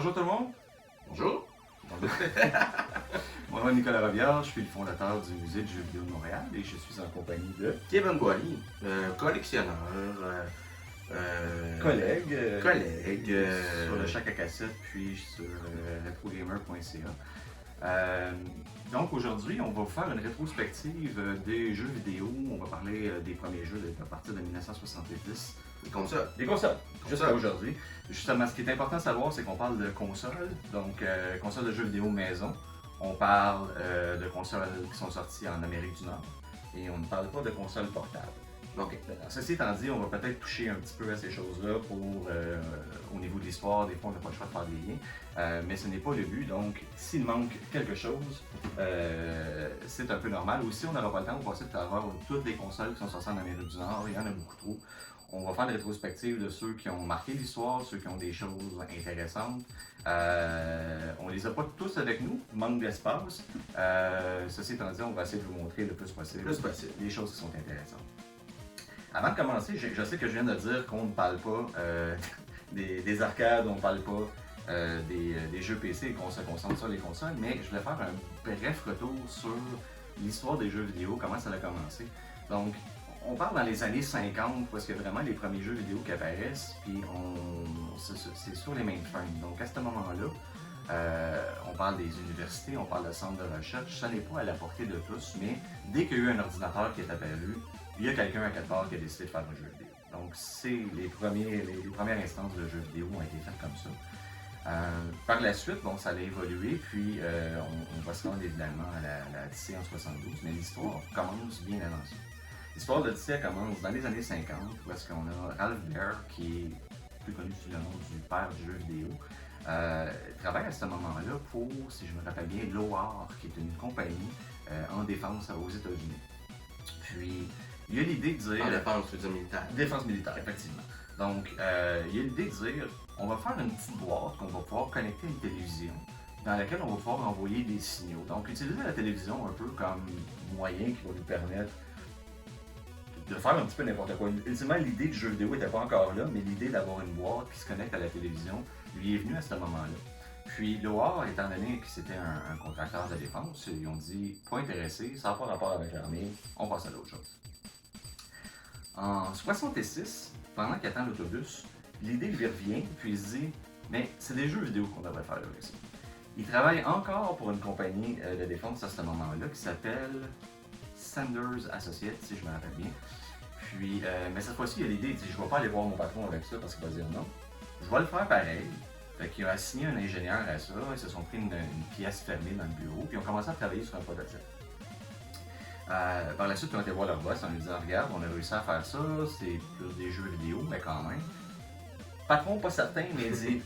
Bonjour tout le monde. Bonjour. Mon nom est Nicolas Robillard, je suis le fondateur du Musée du jeu vidéo de Montréal et je suis en compagnie de Kevin Boily, collectionneur, collègues, sur le Chac à cassette puis sur retrogamer.ca. Donc aujourd'hui, on va vous faire une rétrospective des jeux vidéo. On va parler des premiers jeux à partir de 1970. Comme ça. Des consoles, jusqu'à aujourd'hui. Justement, ce qui est important de savoir, c'est qu'on parle de consoles, donc consoles de jeux vidéo maison. On parle de consoles qui sont sorties en Amérique du Nord et on ne parle pas de consoles portables. Ok. Ceci étant dit, on va peut-être toucher un petit peu à ces choses-là au niveau de l'histoire. Des fois, on n'a pas le choix de faire des liens, mais ce n'est pas le but. Donc, s'il manque quelque chose, c'est un peu normal. Aussi, on n'aura pas le temps de passer de travers toutes les consoles qui sont sorties en Amérique du Nord. Il y en a beaucoup trop. On va faire des rétrospectives de ceux qui ont marqué l'histoire, ceux qui ont des choses intéressantes. On les a pas tous avec nous, manque d'espace. Ceci étant dit, on va essayer de vous montrer le plus possible les choses qui sont intéressantes. Avant de commencer, je sais que je viens de dire qu'on ne parle pas des arcades, on ne parle pas des jeux PC et qu'on se concentre sur les consoles, mais je voulais faire un bref retour sur l'histoire des jeux vidéo, comment ça a commencé. Donc, on parle dans les années 50, parce qu'il y a vraiment les premiers jeux vidéo qui apparaissent, puis c'est sur les mainframes. Donc à ce moment-là, on parle des universités, on parle de centres de recherche, ça n'est pas à la portée de tous, mais dès qu'il y a eu un ordinateur qui est apparu, il y a quelqu'un à quelque part qui a décidé de faire un jeu vidéo. Donc c'est les premières instances de jeux vidéo ont été faites comme ça. Par la suite, bon, ça a évolué, puis on va se rendre évidemment à la Odyssée en 72, mais l'histoire commence bien avant ça. L'histoire de l'Odyssée commence dans les années 50, où est-ce qu'on a Ralph Baer, qui est plus connu sous le nom du père du jeu vidéo, travaille à ce moment-là pour, si je me rappelle bien, Loar, qui est une compagnie en défense aux États-Unis. Puis, il y a l'idée de dire... En défense, tu veux dire militaire. Défense militaire, effectivement. Donc, il y a l'idée de dire, on va faire une petite boîte qu'on va pouvoir connecter à une télévision, dans laquelle on va pouvoir envoyer des signaux. Donc, utiliser la télévision un peu comme moyen qui va nous permettre de faire un petit peu n'importe quoi. Ultimement, l'idée du jeu vidéo n'était pas encore là, mais l'idée d'avoir une boîte qui se connecte à la télévision lui est venue à ce moment-là. Puis Loar, étant donné que c'était un contracteur de défense, ils ont dit pas intéressé, ça n'a pas rapport avec l'armée, on passe à d'autres choses. En 66, pendant qu'il attend l'autobus, l'idée lui revient, puis il se dit mais c'est des jeux vidéo qu'on devrait faire avec ça. Il travaille encore pour une compagnie de défense à ce moment-là qui s'appelle Sanders Associates, si je me rappelle bien. Puis, mais cette fois-ci, il a l'idée, il dit je ne vais pas aller voir mon patron avec ça parce qu'il va dire non. Je vais le faire pareil. Fait qu'il a assigné un ingénieur à ça, ils se sont pris une pièce fermée dans le bureau, puis ils ont commencé à travailler sur un prototype. Par la suite, ils ont été voir leur boss en lui disant regarde, on a réussi à faire ça, c'est plus des jeux vidéo, mais quand même. Patron, pas certain, mais il dit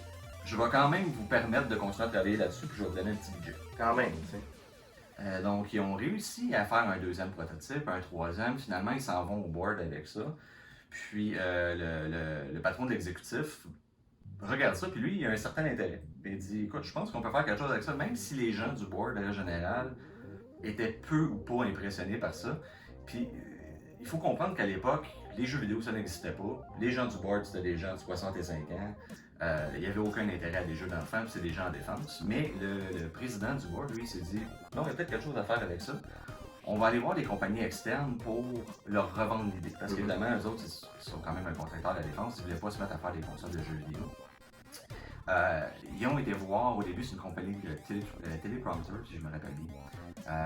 je vais quand même vous permettre de continuer à travailler là-dessus, puis je vais vous donner un petit budget. Quand même, tu sais. Donc, ils ont réussi à faire un deuxième prototype, un troisième. Finalement, ils s'en vont au board avec ça. Puis, le patron de l'exécutif regarde ça, puis lui, il a un certain intérêt. Il dit écoute, je pense qu'on peut faire quelque chose avec ça, même si les gens du board général étaient peu ou pas impressionnés par ça. Puis, il faut comprendre qu'à l'époque, les jeux vidéo, ça n'existait pas. Les gens du board, c'était des gens de 65 ans. Il n'y avait aucun intérêt à des jeux d'enfants, puis c'est des gens en défense. Mais le président du board, lui, s'est dit non, il y a peut-être quelque chose à faire avec ça. On va aller voir les compagnies externes pour leur revendre l'idée. Parce qu'évidemment, eux autres, ils sont quand même un contracteur de la défense, ils ne voulaient pas se mettre à faire des consoles de jeux vidéo. Ils ont été voir, au début, c'est une compagnie de téléprompter, si je me rappelle bien,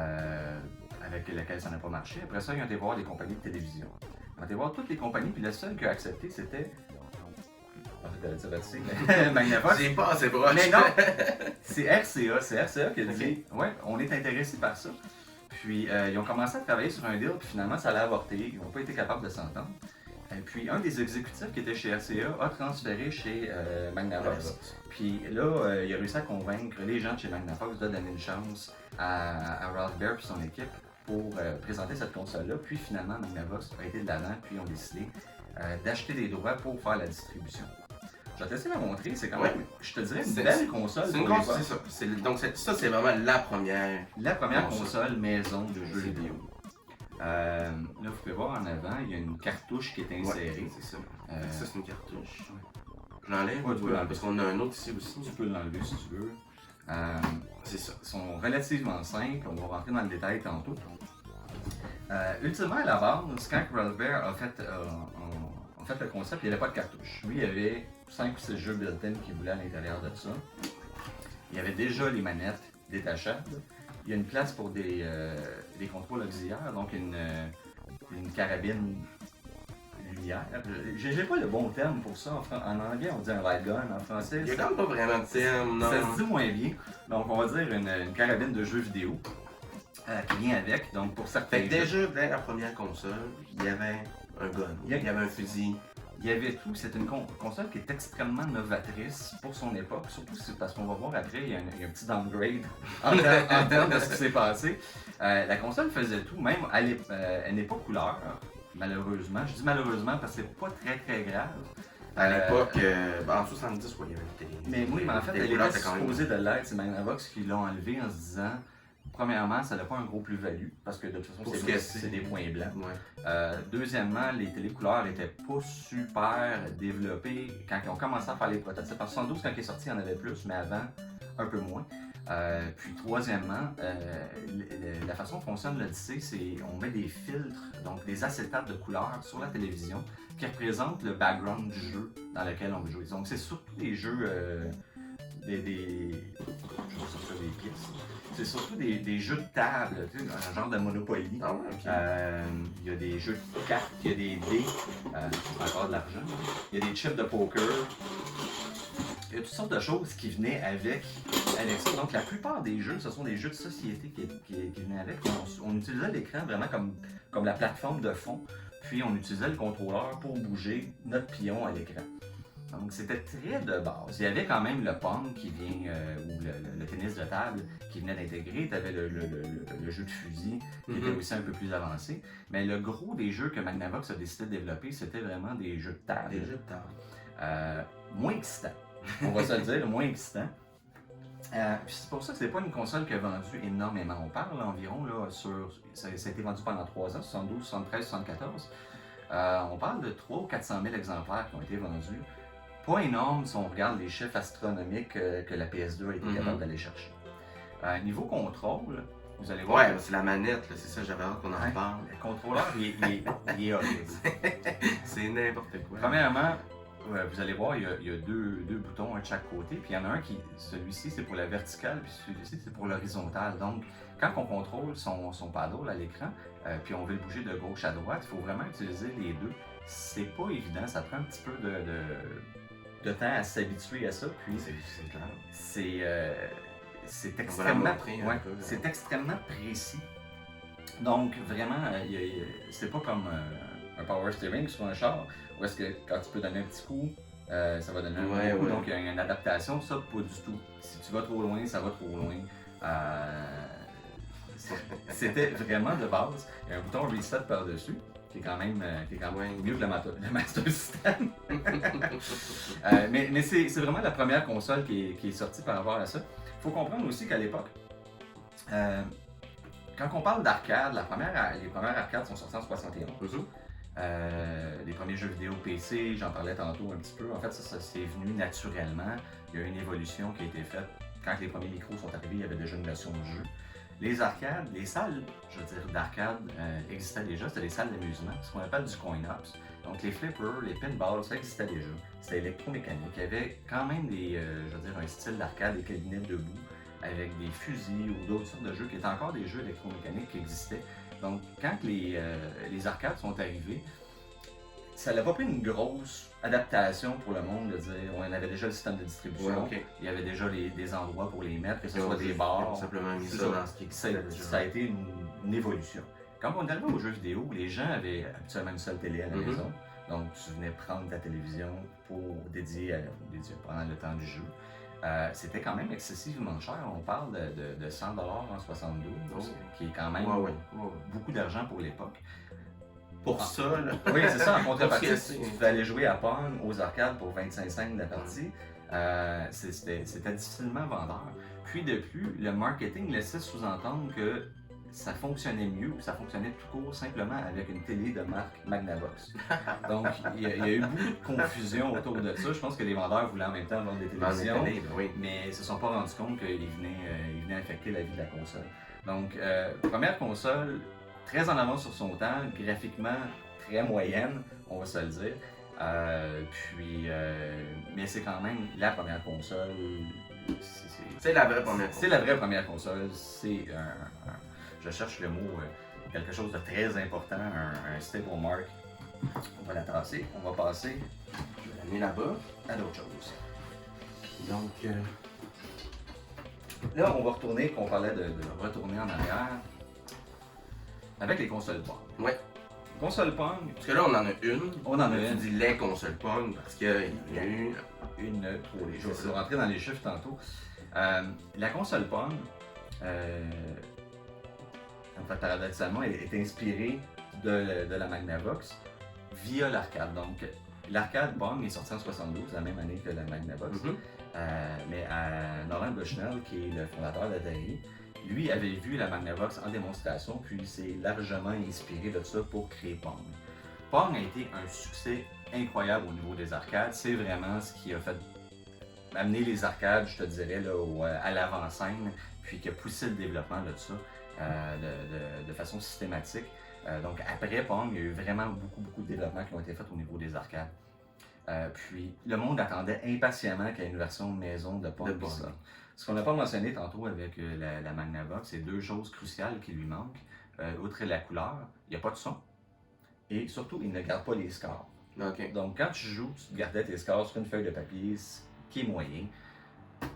avec laquelle ça n'a pas marché. Après ça, ils ont été voir des compagnies de télévision. Ils ont été voir toutes les compagnies, puis la seule qui a accepté, c'était. Magnavox. J'ai pas assez proche. Mais non, c'est RCA qui a dit ouais, on est intéressé par ça. Puis ils ont commencé à travailler sur un deal, puis finalement ça allait avorter, ils n'ont pas été capables de s'entendre. Et puis un des exécutifs qui était chez RCA a transféré chez Magnavox. Puis là, il a réussi à convaincre les gens de chez Magnavox de donner une chance à Ralph Baer et son équipe pour présenter cette console-là. Puis finalement, Magnavox a été de l'avant, puis ils ont décidé d'acheter des droits pour faire la distribution. Je vais te laisser la montrer, c'est quand même, je te dirais, une belle console. C'est une console, c'est ça. Donc ça, c'est vraiment la première. La première console maison de jeux vidéo. Là, vous pouvez voir en avant, il y a une cartouche qui est insérée. Ouais, c'est ça. Ça, c'est une cartouche. Je l'enlève Ouais, tu peux l'enlever. parce qu'on a un autre ici aussi. Tu peux l'enlever si tu veux. C'est ça. Ils sont relativement simples, on va rentrer dans le détail tantôt. Ultimement, à la base, quand Raspberry a fait le concept, il n'y avait pas de cartouche. Lui, il y avait 5 ou 6 jeux built-in qu'il voulait à l'intérieur de ça. Il y avait déjà les manettes détachables. Il y a une place pour des contrôles auxiliaires, donc une carabine lumière. J'ai pas le bon terme pour ça. En anglais, on dit un light gun. En français, Il y a quand même pas vraiment de terme, non. ça se dit moins bien. Donc, on va dire une carabine de jeux vidéo qui vient avec. Donc, pour certains Fait que jeux, déjà, dès la première console, il y avait un gun, il y avait un fusil. il y avait tout. C'est une console qui est extrêmement novatrice pour son époque. Surtout parce qu'on va voir après, il y a un petit downgrade en termes de ce qui s'est passé. La console faisait tout, même elle n'est pas couleur, malheureusement. Je dis malheureusement parce que c'est pas très très grave. À l'époque, en 70, ouais, il y avait une télé. Mais en fait, elle était supposée de l'être. C'est Magnavox qui l'ont enlevé en se disant, premièrement, ça n'a pas un gros plus-value, parce que de toute façon, c'est des points blancs. Ouais. Deuxièmement, les télécouleurs n'étaient pas super développées quand ils ont commencé à faire les prototypes. En 72, quand il est sorti, il y en avait plus, mais avant, un peu moins. Puis troisièmement, la façon dont fonctionne l'Odyssey, c'est on met des filtres, donc des acétates de couleurs sur la télévision qui représentent le background du jeu dans lequel on veut jouer. Donc c'est surtout des jeux, je vais sortir des pièces. C'est surtout des jeux de table, tu sais, un genre de Monopoly. Ah ouais, ok. Il y a des jeux de cartes, il y a des dés, c'est encore de l'argent. Il y a des chips de poker. Il y a toutes sortes de choses qui venaient avec ça. Donc la plupart des jeux, ce sont des jeux de société qui venaient avec. On utilisait l'écran vraiment comme la plateforme de fond, puis on utilisait le contrôleur pour bouger notre pion à l'écran. Donc c'était très de base. Il y avait quand même le Pong qui vient, ou le tennis de table qui venait d'intégrer. Tu avais le jeu de fusil qui était aussi un peu plus avancé. Mais le gros des jeux que Magnavox a décidé de développer, c'était vraiment des jeux de table. Des jeux de table. Moins excitants. On va se le dire, moins excitant. C'est pour ça que c'est pas une console qui a vendu énormément. On parle environ, là, ça a été vendu pendant 3 ans, 72, 73, 74. On parle de 300 ou 400 000 exemplaires qui ont été vendus. Pas énorme si on regarde les chiffres astronomiques que la PS2 a été capable d'aller chercher. Niveau contrôle, vous allez voir. Ouais, c'est la manette, c'est ça, j'avais hâte qu'on en parle. Le contrôleur, il est horrible. C'est n'importe quoi. Premièrement, vous allez voir, il y a deux boutons, un de chaque côté, puis il y en a un celui-ci c'est pour la verticale, puis celui-ci c'est pour l'horizontale. Donc, quand on contrôle son paddle à l'écran, puis on veut le bouger de gauche à droite, il faut vraiment utiliser les deux. C'est pas évident, ça prend un petit peu de temps à s'habituer à ça, puis c'est extrêmement précis. Donc, vraiment, c'est pas comme un power steering sur un char, où est-ce que quand tu peux donner un petit coup, ça va donner un coup, donc il y a une adaptation, ça pas du tout. Si tu vas trop loin, ça va trop loin. C'était vraiment de base. Il y a un bouton reset par-dessus, qui est quand même mieux que le Master System. mais c'est vraiment la première console qui est sortie par rapport à ça. Il faut comprendre aussi qu'à l'époque, quand on parle d'arcade, les premières arcades sont sorties en 71. Les premiers jeux vidéo PC, j'en parlais tantôt un petit peu. En fait, ça c'est venu naturellement. Il y a une évolution qui a été faite. Quand les premiers micros sont arrivés, il y avait déjà une notion de jeu. Les arcades, les salles, d'arcade existaient déjà. C'était des salles d'amusement, ce qu'on appelle du coin-ops. Donc les flippers, les pinballs, ça existait déjà. C'était électromécanique. Il y avait quand même un style d'arcade, des cabinets debout, avec des fusils ou d'autres sortes de jeux qui étaient encore des jeux électromécaniques qui existaient. Donc, quand les arcades sont arrivées, ça n'a pas pris une grosse adaptation pour le monde de dire on avait déjà le système de distribution, il y avait déjà des endroits pour les mettre, que ce soit des bars. Simplement mis ça dans ce qui existait. Ça a été une évolution. Quand on est arrivé aux jeux vidéo, les gens avaient habituellement une seule télé à la maison. Donc, tu venais prendre ta télévision pour dédier pendant le temps du jeu. C'était quand même excessivement cher. On parle de 100$ en 72, qui est quand même beaucoup d'argent pour l'époque. Pour ça, là. Oui, c'est ça. En contrepartie, si tu devais aller jouer à Pong aux arcades pour 25 cents de la partie, c'était difficilement vendeur. Puis de plus, le marketing laissait sous-entendre que ça fonctionnait mieux, ça fonctionnait tout court simplement avec une télé de marque Magnavox. Donc, il y a eu beaucoup de confusion autour de ça. Je pense que les vendeurs voulaient en même temps vendre des télévisions, mais ils ne se sont pas rendus compte qu'ils venaient affecter la vie de la console. Donc, première console, très en avance sur son temps, graphiquement très moyenne, on va se le dire. Mais c'est quand même la première console. C'est la vraie première console. C'est la vraie première console. C'est je cherche le mot, quelque chose de très important, un staple mark. On va la tasser. On va passer, Je vais l'amener là-bas. à d'autres choses. Donc, Là, on va retourner, qu'on parlait de retourner en arrière, avec les consoles Pong. ouais. Console Pong, Parce que là, on en a une. on en a Tu une. dis les consoles Pong parce qu'il y a eu. Une, trois. Je C'est ça. vais rentrer dans les chiffres tantôt. La console Pong, en fait, paradoxalement, est inspirée de la Magnavox via l'arcade. Donc, l'arcade Pong est sorti en 72, la même année que la Magnavox. Mais Nolan Bushnell, qui est le fondateur d'Atari, lui avait vu la Magnavox en démonstration, puis s'est largement inspiré de ça pour créer Pong. Pong a été un succès incroyable au niveau des arcades. C'est vraiment ce qui a fait amener les arcades, je te dirais, là, à l'avant-scène, puis qui a poussé le développement de ça de façon systématique. Donc après Pong, il y a eu vraiment beaucoup de développements qui ont été faits au niveau des arcades. Puis le monde attendait impatiemment qu'il y ait une version maison de Pong. Ce qu'on n'a pas mentionné tantôt avec la Magnavox, c'est deux choses cruciales qui lui manquent. Outre la couleur, il n'y a pas de son. Et surtout, il ne garde pas les scores. OK. Donc quand tu joues, tu gardais tes scores sur une feuille de papier, ce qui est moyen.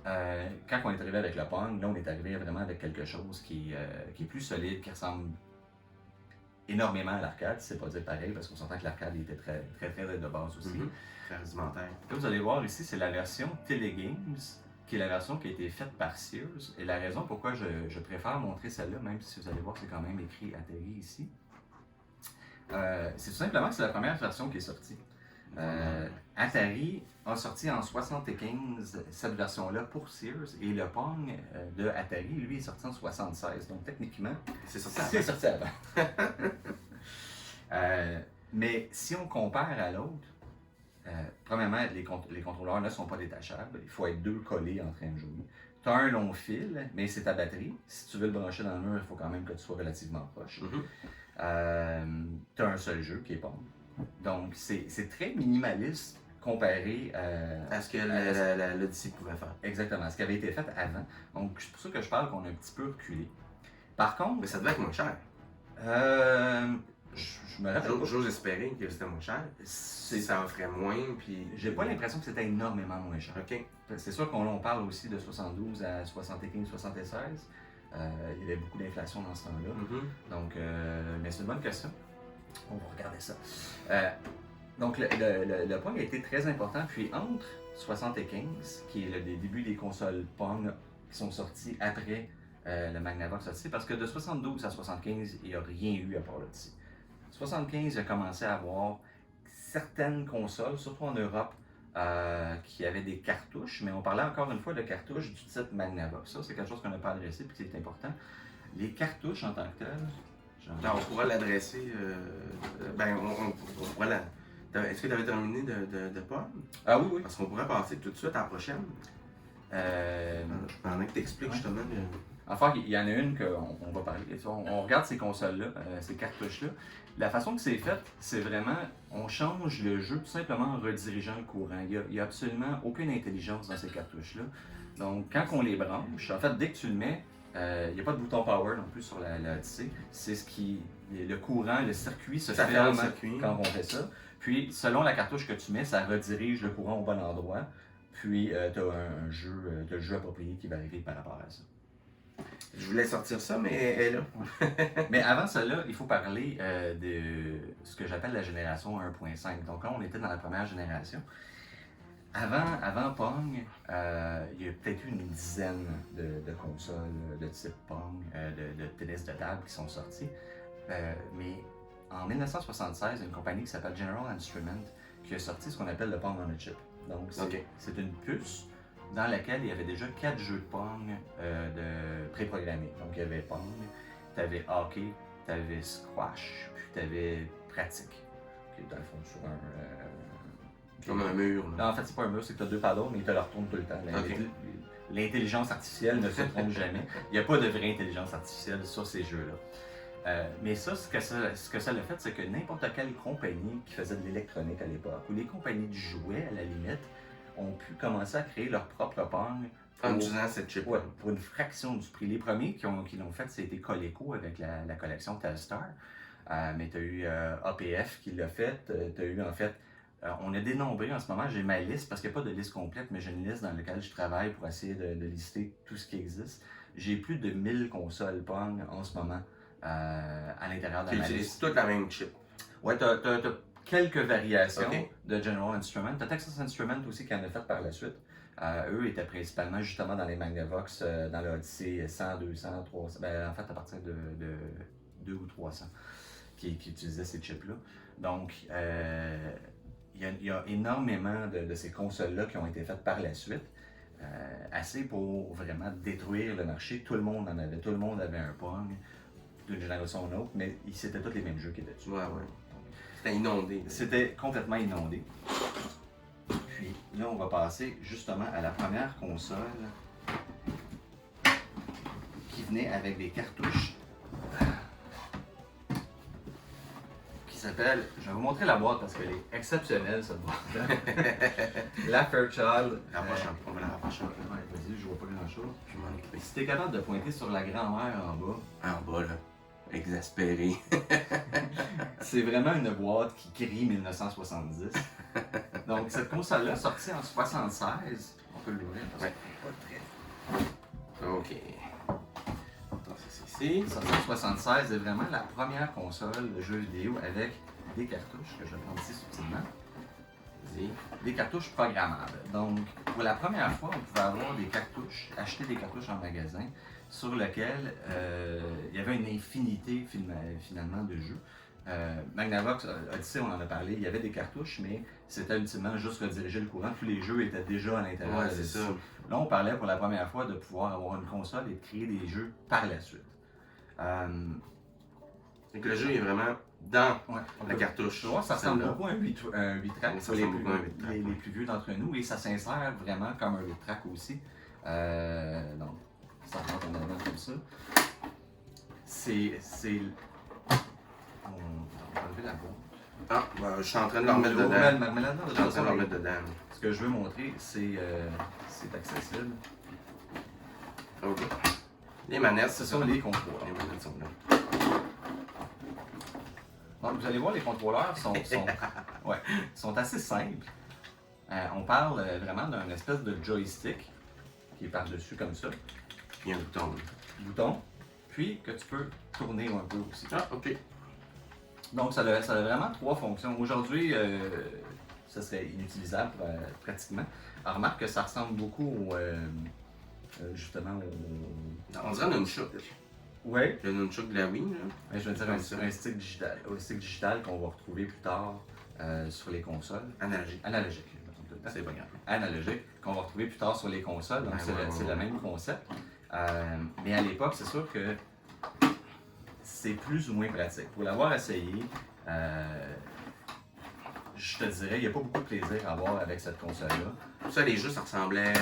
Quand on est arrivé avec le Pong, là on est arrivé vraiment avec quelque chose qui est plus solide, qui ressemble énormément à l'arcade. C'est pas dire pareil, parce qu'on s'entend que l'arcade était très de base aussi. Très rudimentaire. Là, vous allez voir ici, c'est la version Telegames, qui est la version qui a été faite par Sears. Et la raison pourquoi je préfère montrer celle-là, même si vous allez voir que c'est quand même écrit Atari ici, c'est tout simplement que c'est la première version qui est sortie. Atari a sorti en 75 cette version-là pour Sears, et le Pong de Atari, lui, est sorti en 76. Donc techniquement, C'est c'est sorti avant. Mais si on compare à l'autre, premièrement, les contrôleurs ne sont pas détachables. Il faut être deux collés en train de jouer. Tu as un long fil, mais c'est ta batterie. Si tu veux le brancher dans le mur, il faut quand même que tu sois relativement proche. Tu as un seul jeu qui est Pong. Donc, c'est très minimaliste comparé à ce que l'Odyssey pouvait faire. exactement, ce qui avait été fait avant. Donc, c'est pour ça que je parle qu'on a un petit peu reculé. Par contre, Mais ça devait être moins cher. je me rappelle pas. J'ose espérer que c'était moins cher. Ça offrait moins, puis... J'ai pas l'impression que c'était énormément moins cher. OK. C'est sûr qu'on parle aussi de 72 à 75, 76. Il y avait beaucoup d'inflation dans ce temps-là. Donc, mais c'est une bonne question. On va regarder ça. Donc, le Pong a été très important. Puis, entre 75, qui est le début des consoles Pong qui sont sorties après le Magnavox Odyssey, parce que de 72 à 75, il n'y a rien eu à part l'Odyssey. 75, il a commencé à avoir certaines consoles, surtout en Europe, qui avaient des cartouches, mais on parlait encore une fois de cartouches du type Magnavox. Ça, c'est quelque chose qu'on n'a pas adressé et qui est important. Les cartouches en tant que telles, on pourra l'adresser. On pourra la. Est-ce que tu avais terminé de Pong? Ah oui. Parce qu'on pourrait passer tout de suite à la prochaine. Pendant que tu expliques justement. Enfin, il y en a une qu'on va parler. On regarde ces consoles-là, ces cartouches-là. La façon que c'est fait, c'est vraiment, on change le jeu tout simplement en redirigeant le courant. Il n'y a absolument aucune intelligence dans ces cartouches-là. Donc, quand on les branche, en fait, dès que tu le mets, il n'y a pas de bouton power non plus sur la Odyssey. C'est le courant, le circuit se ferme quand on fait ça. Puis, selon la cartouche que tu mets, ça redirige le courant au bon endroit. Puis, tu as le jeu approprié qui va arriver par rapport à ça. Je voulais sortir ça, mais elle est là. Mais avant cela, il faut parler de ce que j'appelle la génération 1.5. Donc là, on était dans la première génération. Avant Pong, il y a peut-être eu une dizaine de consoles de type Pong, de tennis de table qui sont sorties. Mais en 1976, il y a une compagnie qui s'appelle General Instrument qui a sorti ce qu'on appelle le Pong on a chip. Donc c'est une puce dans laquelle il y avait déjà 4 jeux de Pong pré-programmés. Donc il y avait Pong, tu avais hockey, tu avais squash, puis tu avais pratique. Qui est dans le fond sur un. Comme un mur. Là. Non, en fait, c'est pas un mur, c'est que tu as deux paddles, mais ils te le retournent tout le temps. L'intelligence artificielle ne se trompe jamais. Il n'y a pas de vraie intelligence artificielle sur ces jeux-là. Mais ça, ce que ça l'a fait, c'est que n'importe quelle compagnie qui faisait de l'électronique à l'époque, ou les compagnies de jouets, à la limite, ont pu commencer à créer leur propre Pong. En utilisant cette chip. Ouais, pour une fraction du prix. Les premiers qui l'ont fait, c'était Coleco avec la collection Telstar. Mais tu as eu APF qui l'a fait. Tu as eu en fait. On a dénombré en ce moment, j'ai ma liste parce qu'il n'y a pas de liste complète, mais j'ai une liste dans laquelle je travaille pour essayer de lister tout ce qui existe. J'ai plus de 1000 consoles Pong en ce moment à l'intérieur de ma liste. C'est toute la même chip. Ouais, tu as quelques variations de General Instrument. Tu as Texas Instruments aussi qui en a fait par la suite. Eux étaient principalement justement dans les Magnavox, dans le Odyssey 100, 200, 300, en fait à partir de 2 ou 300 qui utilisaient ces chips-là. Donc, il y a énormément de ces consoles-là qui ont été faites par la suite, assez pour vraiment détruire le marché. Tout le monde en avait, tout le monde avait un Pong d'une génération à une autre, mais c'était tous les mêmes jeux qui étaient dessus. Ouais. C'était inondé. C'était complètement inondé. Puis là, on va passer justement à la première console qui venait avec des cartouches qui s'appelle, je vais vous montrer la boîte parce qu'elle est exceptionnelle cette boîte. La Fairchild. On va la rapprocher un peu. Ouais, vas-y, je vois pas grand chose. Je m'en occupe. Si t'es capable de pointer sur la grand-mère en bas. En bas, là. Exaspéré. C'est vraiment une boîte qui crie 1970. Donc, cette console-là, sortie en 76, on peut l'ouvrir parce que c'est pas très. Ok. Attends, c'est ici. Sortie en 76 est vraiment la première console de jeux vidéo avec des cartouches, que je vais prendre ici subtilement. Vas-y. Des cartouches programmables. Donc, pour la première fois, on pouvait avoir des cartouches, acheter des cartouches en magasin, sur lesquels il y avait une infinité finalement de jeux. Magnavox, Odyssey, on en a parlé, il y avait des cartouches, mais c'était ultimement juste rediriger le courant. Tous les jeux étaient déjà à l'intérieur. Ouais, c'est ça. Là, on parlait pour la première fois de pouvoir avoir une console et de créer des jeux par la suite. Donc le jeu est vraiment dans la cartouche. Tu vois, ça ressemble beaucoup à un 8-track Ça pour ressemble beaucoup à un 8-track, les plus vieux d'entre nous et ça s'insère vraiment comme un 8-track aussi. Donc, ça rentre en avant comme ça. On va enlever la boîte. Ah, ben, je suis en train de le remettre dedans. Je suis en train de le remettre dedans. Ce que je veux montrer, c'est accessible. Ok. Les manettes, Ce sont les contrôleurs. Les manettes sont là. Donc, vous allez voir, les contrôleurs sont assez simples. On parle vraiment d'un espèce de joystick qui est par-dessus comme ça. Il y a un Bouton, puis que tu peux tourner un peu aussi. Ah, ok. Donc, ça a vraiment 3 fonctions. Aujourd'hui, ça serait inutilisable pratiquement. Alors, remarque que ça ressemble beaucoup justement au... On dirait un nunchuk. Oui. Le nunchuk de la Wii, là. Mais je veux dire un stick digital. Un stick digital qu'on va retrouver plus tard sur les consoles. Analogique. Analogique. C'est pas grave. Analogique, qu'on va retrouver plus tard sur les consoles. Donc, c'est le même concept. Mais à l'époque, c'est sûr que c'est plus ou moins pratique. Pour l'avoir essayé, je te dirais, il n'y a pas beaucoup de plaisir à avoir avec cette console-là. Ça, les jeux, ça ressemblait.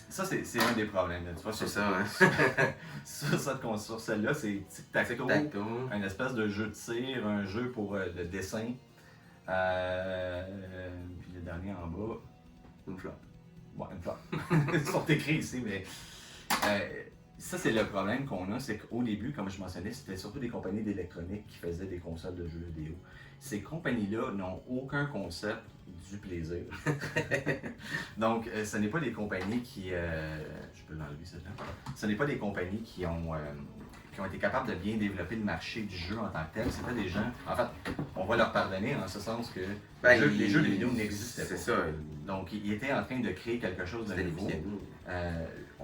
Ça, c'est un des problèmes. Tu vois, C'est ça, hein? sur celle-là, c'est tic-tac-toe, un espèce de jeu de tir, un jeu pour le dessin. Puis le dernier en bas, Une flop. bon, une flop. Ils sont écrits ici, mais ça, c'est le problème qu'on a, c'est qu'au début, comme je mentionnais, c'était surtout des compagnies d'électronique qui faisaient des consoles de jeux vidéo. Ces compagnies-là n'ont aucun concept du plaisir. Donc, ce n'est pas des compagnies qui... je peux l'enlever, celle-là. Ce n'est pas des compagnies qui ont été capables de bien développer le marché du jeu en tant que tel. C'était des gens... En fait, on va leur pardonner en ce sens que les jeux de vidéo n'existaient pas. C'est ça. Donc, ils étaient en train de créer quelque chose de nouveau.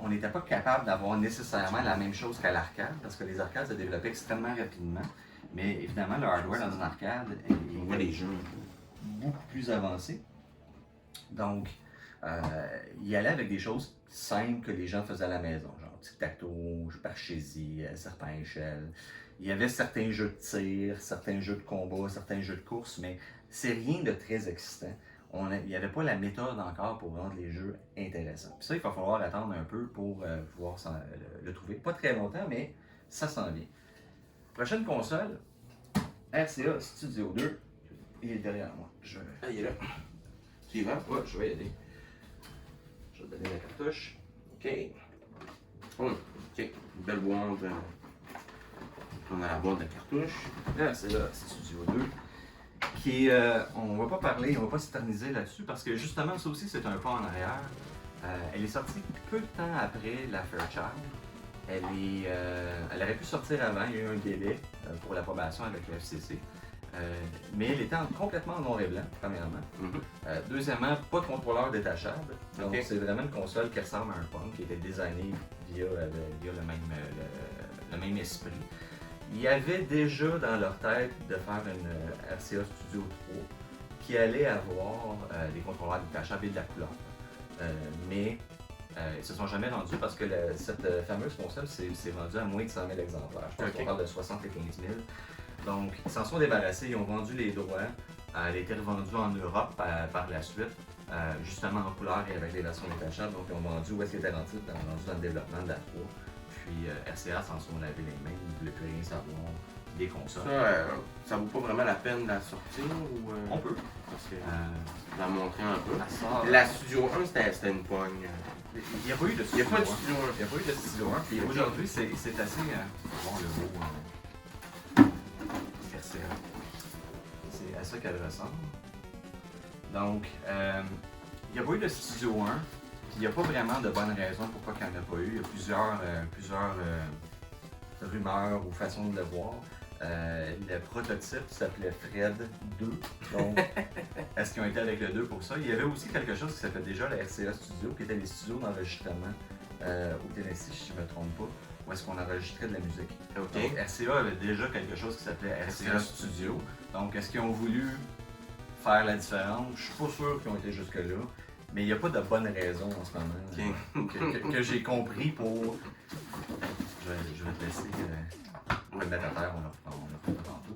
On n'était pas capable d'avoir nécessairement la même chose qu'à l'arcade, parce que les arcades se développaient extrêmement rapidement. Mais évidemment, le hardware dans une arcade On voit les jeux. beaucoup plus avancé. Donc, il y allait avec des choses simples que les gens faisaient à la maison. Genre, tic-tac-toe, parchésie, serpent à échelle. Il y avait certains jeux de tir, certains jeux de combat, certains jeux de course, mais c'est rien de très excitant. Il n'y avait pas la méthode encore pour rendre les jeux intéressants. Puis ça, il va falloir attendre un peu pour pouvoir le trouver. Pas très longtemps, mais ça s'en vient. Prochaine console, RCA Studio 2. Il est derrière moi. Ah, il est là. Suivant. Ouais, je vais y aller. Je vais te donner la cartouche. OK. Oh, OK. Une belle boîte. On a la boîte de cartouche. RCA Studio 2. Qui on va pas parler, on va pas s'éterniser là-dessus parce que justement, ça aussi, c'est un pas en arrière. Elle est sortie peu de temps après la Fairchild. Elle aurait pu sortir avant, il y a eu un délai pour l'approbation avec le FCC. Mais elle était complètement en noir et blanc, premièrement. Deuxièmement, pas de contrôleur détachable. Donc, c'est vraiment une console qui ressemble à un Pong, qui était designée via le même esprit. Il y avait déjà dans leur tête de faire une RCA Studio 3 qui allait avoir des contrôleurs détachables et de la couleur. Mais ils ne se sont jamais rendus parce que cette fameuse console s'est vendue à moins de 100 000 exemplaires. Je pense qu'on parle de 75 000. Donc, ils s'en sont débarrassés, ils ont vendu les droits. Elle a été revendue en Europe par la suite, justement en couleur et avec des versions détachables. Donc, ils ont vendu où est-ce qu'ils étaient rendus dans le développement de la 3. Puis RCA s'en sont lavé les mains, ils ne voulaient plus rien savoir des consoles. Ça vaut pas vraiment la peine de la sortir ou On peut. Parce que la montrer un peu. Sort, la Studio 1, c'était une pogne. Il n'y a pas eu de Studio 1. Il n'y a pas de Studio 1. Il n'y a pas eu de Studio 1. Puis aujourd'hui, c'est assez. Bon, le mot. RCA. C'est à ça qu'elle ressemble. Donc, il n'y a pas eu de Studio 1. Il n'y a pas vraiment de bonnes raisons pourquoi il n'y en a pas eu. Il y a plusieurs rumeurs ou façons de le voir. Le prototype s'appelait Fred 2. Donc, est-ce qu'ils ont été avec le 2 pour ça? Il y avait aussi quelque chose qui s'appelait déjà la RCA Studio, qui était les studios d'enregistrement au Tennessee, si je ne me trompe pas, où est-ce qu'on enregistrait de la musique. Donc, RCA avait déjà quelque chose qui s'appelait RCA Studio. Donc, est-ce qu'ils ont voulu faire la différence? Je suis pas sûr qu'ils ont été jusque-là. Mais il n'y a pas de bonne raison en ce moment que j'ai compris pour. Je vais te laisser. On va le mettre à terre, on a fait ça tantôt.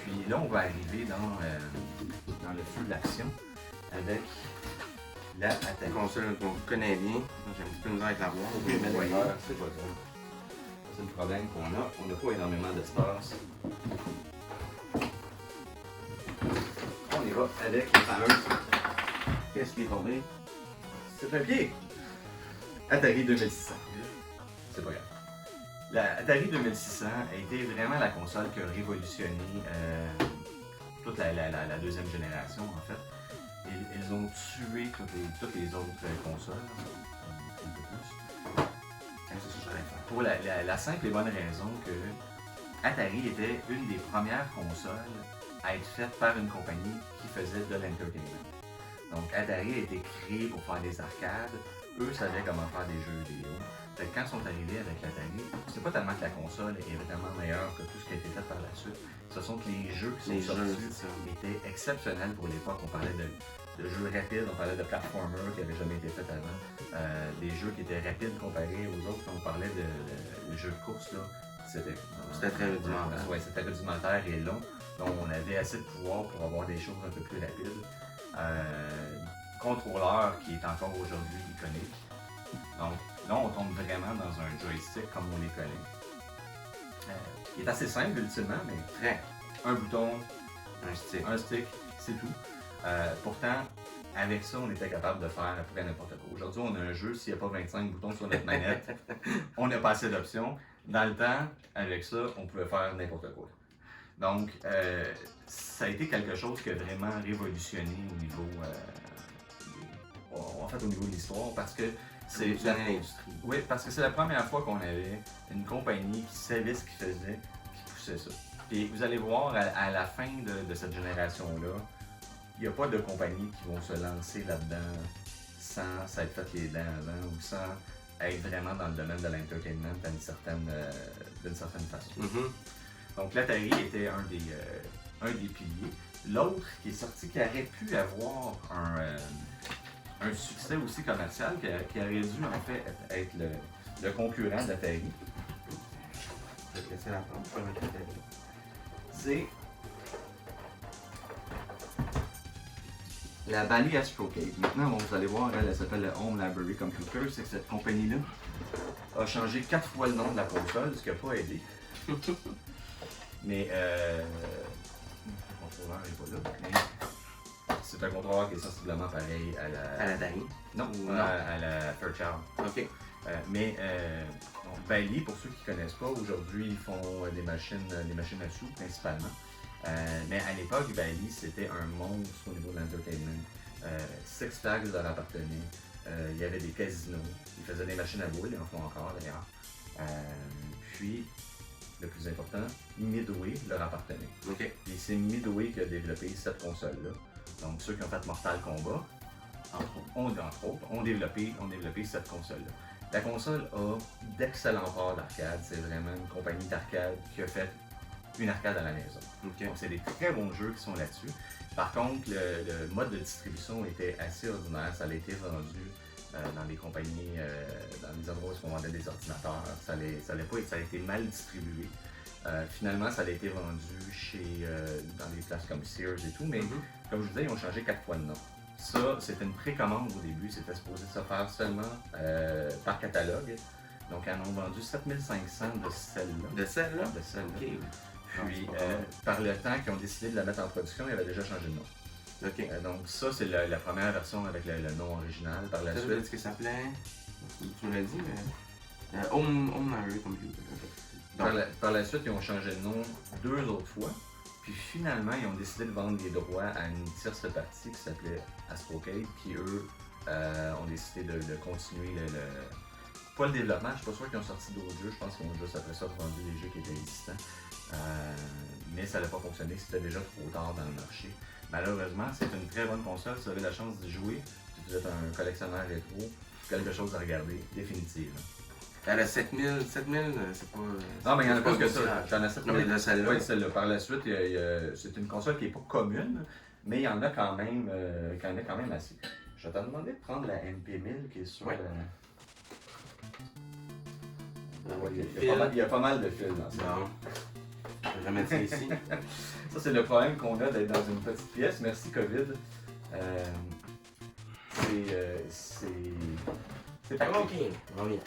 Puis là, on va arriver dans le feu de l'action avec la Atari. Console qu'on connaît bien. J'ai un petit peu de misère avec la boîte. C'est pas ça. C'est le problème qu'on a. On n'a pas énormément d'espace. On y va avec la fameuse. Qu'est-ce qui est tombé? C'est un pied! Atari 2600. C'est pas grave. La Atari 2600 a été vraiment la console qui a révolutionné toute la deuxième génération, en fait. Ils ont tué toutes les autres consoles. Un peu plus. Pour la simple et bonne raison que Atari était une des premières consoles à être faite par une compagnie qui faisait de l'entertainment. Donc, Atari a été créé pour faire des arcades. Eux savaient comment faire des jeux vidéo. Fait que quand ils sont arrivés avec l'Atari, c'est pas tellement que la console est vraiment meilleure que tout ce qui a été fait par la suite. Ce sont que les jeux qui sont sortis étaient exceptionnels pour l'époque. On parlait de jeux rapides, on parlait de platformers qui n'avaient jamais été faits avant. Des jeux qui étaient rapides comparés aux autres. Quand on parlait de jeux de course, c'était très rudimentaire. Ouais, c'était rudimentaire et long. Donc, on avait assez de pouvoir pour avoir des choses un peu plus rapides. Contrôleur qui est encore aujourd'hui iconique. Donc là, on tombe vraiment dans un joystick comme on les connaît. Qui est assez simple ultimement, mais très. Un bouton, un stick, c'est tout. Pourtant, avec ça, on était capable de faire à peu près n'importe quoi. Aujourd'hui, on a un jeu, s'il n'y a pas 25 boutons sur notre manette, on n'a pas assez d'options. Dans le temps, avec ça, on pouvait faire n'importe quoi. Donc, ça a été quelque chose qui a vraiment révolutionné au niveau, au niveau de l'histoire, parce que c'est l'industrie. Oui, parce que c'est la première fois qu'on avait une compagnie qui savait ce qu'il faisait, qui poussait ça. Et vous allez voir, à la fin de cette génération-là, il n'y a pas de compagnie qui vont se lancer là-dedans sans s'être fait les dents avant ou sans être vraiment dans le domaine de l'entertainment d'une certaine façon. Donc l'Atari était un des piliers. L'autre qui est sorti, qui aurait pu avoir un succès aussi commercial, qui aurait dû en fait être le concurrent d'Atari. Je vais te laisser la prendre, je vais mettre Atari. C'est la Bally Astrocade. Maintenant, bon, vous allez voir, elle s'appelle le Home Library Computer. C'est que cette compagnie-là a changé 4 fois le nom de la console, ce qui n'a pas aidé. Mais le contrôleur n'est pas là. Mais c'est un contrôleur qui est sensiblement pareil à la... À la Atari? Non, Non. à la Fairchild. Ok. Mais Bally, pour ceux qui ne connaissent pas, aujourd'hui, ils font des machines à sous principalement. Mais à l'époque, Bally, c'était un monstre au niveau de l'entertainment. Six Flags leur appartenait. Il y avait des casinos. Ils faisaient des machines à boules, ils en font encore d'ailleurs. Puis, le plus important, Midway leur appartenait. Ok. Et c'est Midway qui a développé cette console-là. Donc, ceux qui ont fait Mortal Kombat, entre autres, ont développé cette console-là. La console a d'excellents ports d'arcade. C'est vraiment une compagnie d'arcade qui a fait une arcade à la maison. Ok. Donc, c'est des très bons jeux qui sont là-dessus. Par contre, le mode de distribution était assez ordinaire. Ça a été vendu dans des compagnies, dans des endroits où on vendait des ordinateurs. Ça a été mal distribué. Finalement, ça a été vendu dans des places comme Sears et tout, mais comme je vous disais, ils ont changé 4 fois de nom. Ça, c'était une précommande au début, c'était supposé se faire seulement par catalogue. Donc, ils en ont vendu 7500 de celle-là. De celle-là? De celle-là. Ok. Puis, par le temps qu'ils ont décidé de la mettre en production, il avait déjà changé de nom. Ok. Donc, ça, c'est la première version avec le nom original. Par la Ça, suite, ce que ça s'appelait? Tu me l'as dit, mais... Home Library Computer. Okay. par la suite, ils ont changé de nom 2 autres fois. Puis finalement, ils ont décidé de vendre les droits à une tierce partie qui s'appelait Astrocade, qui eux ont décidé de continuer pas le développement, je suis pas sûr qu'ils ont sorti d'autres jeux, je pense qu'ils ont juste après ça vendu des jeux qui étaient existants. Mais ça n'a pas fonctionné, c'était déjà trop tard dans le marché. Malheureusement, c'est une très bonne console, si vous avez la chance d'y jouer, si vous êtes un collectionneur rétro, quelque chose à regarder, définitivement. Elle a 7000, c'est pas... Non, mais il y en a plus que ça. J'en ai 7000. Non, mais de celle-là. Oui, celle-là. Par la suite, c'est une console qui n'est pas commune, mais il y en a quand même, assez. Je vais te demander de prendre la MP1000 qui est sur... Ouais. Il y a pas mal de fils dans ça. Non. Je vais mettre ça ici. Ça, c'est le problème qu'on a d'être dans une petite pièce. Merci, COVID. C'est pas Ok, on revient.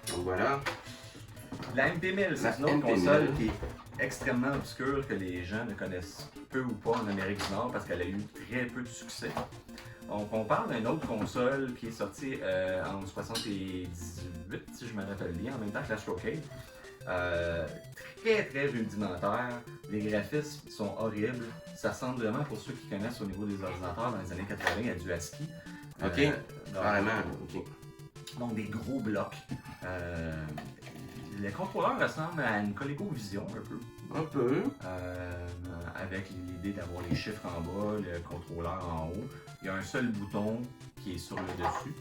Donc voilà. La MP1000, c'est une autre console qui est extrêmement obscure, que les gens ne connaissent peu ou pas en Amérique du Nord parce qu'elle a eu très peu de succès. Donc, on parle d'une autre console qui est sortie en 78, si je me rappelle bien, en même temps que l'Astrocade. Très, très rudimentaire. Les graphismes sont horribles. Ça ressemble vraiment, pour ceux qui connaissent au niveau des ordinateurs dans les années 80, à du ASCII. Ok, carrément. Ok. Donc, des gros blocs. Le contrôleur ressemble à une ColecoVision un peu. Un peu. Avec l'idée d'avoir les chiffres en bas, le contrôleur en haut. Il y a un seul bouton qui est sur le dessus,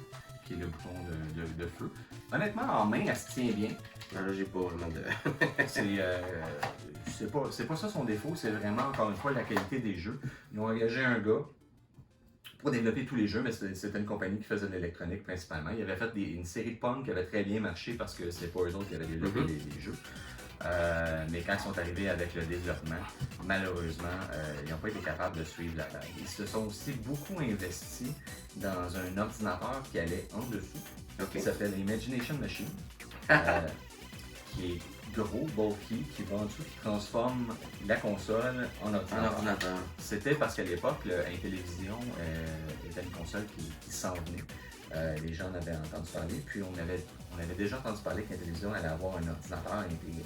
qui est le bouton de feu. Honnêtement, en main, elle se tient bien. Là, j'ai pas vraiment de... c'est pas ça son défaut, c'est vraiment, encore une fois, la qualité des jeux. Ils ont engagé un gars pour développer tous les jeux, mais c'était une compagnie qui faisait de l'électronique principalement. Ils avaient fait une série de Pong qui avait très bien marché parce que c'est pas eux autres qui avaient développé les jeux. Mais quand ils sont arrivés avec le développement, malheureusement, ils n'ont pas été capables de suivre la vague. Ils se sont aussi beaucoup investis dans un ordinateur qui allait en dessous, qui s'appelle l'Imagination Machine, qui est gros, bulky, qui va en dessous, qui transforme la console en ordinateur. C'était parce qu'à l'époque, Intellivision était une console qui s'en venait. Les gens en avaient entendu parler, puis on avait déjà entendu parler qu'Intellivision allait avoir un ordinateur intégré.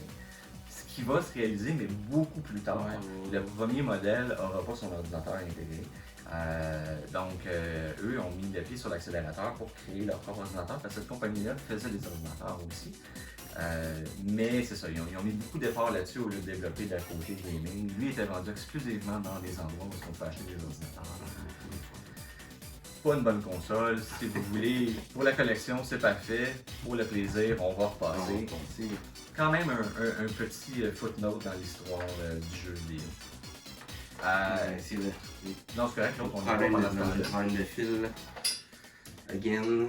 Ce qui va se réaliser, mais beaucoup plus tard. Le premier modèle n'aura pas son ordinateur intégré. Donc, eux ont mis le pied sur l'accélérateur pour créer leur propre ordinateur, parce que cette compagnie-là faisait des ordinateurs aussi. Mais c'est ça, ils ont mis beaucoup d'efforts là-dessus au lieu de développer de la côté gaming. Lui était vendu exclusivement dans des endroits où on peut acheter des ordinateurs. Pas une bonne console, si vous voulez, pour la collection c'est parfait, pour le plaisir on va repasser. C'est quand même un petit footnote dans l'histoire du jeu vidéo. C'est vrai. Non, c'est correct, l'autre on problème de fil. Again.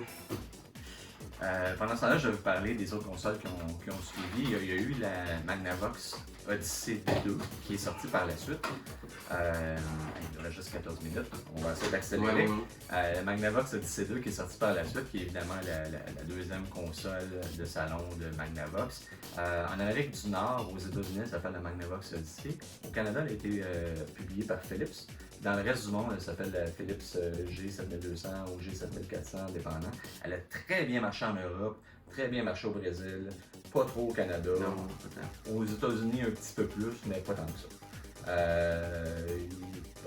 Pendant ce temps-là, je vais vous parler des autres consoles qui ont suivi. Il y a eu la Magnavox Odyssey 2 qui est sortie par la suite. Il reste juste 14 minutes, on va essayer d'accélérer. La Magnavox Odyssey 2 qui est sortie par la suite, qui est évidemment la deuxième console de salon de Magnavox. En Amérique du Nord, aux États-Unis, ça s'appelle la Magnavox Odyssey. Au Canada, elle a été publiée par Philips. Dans le reste du monde, elle s'appelle la Philips G7200 ou G7400, dépendant. Elle a très bien marché en Europe, très bien marché au Brésil, pas trop au Canada. Non, aux États-Unis, un petit peu plus, mais pas tant que ça.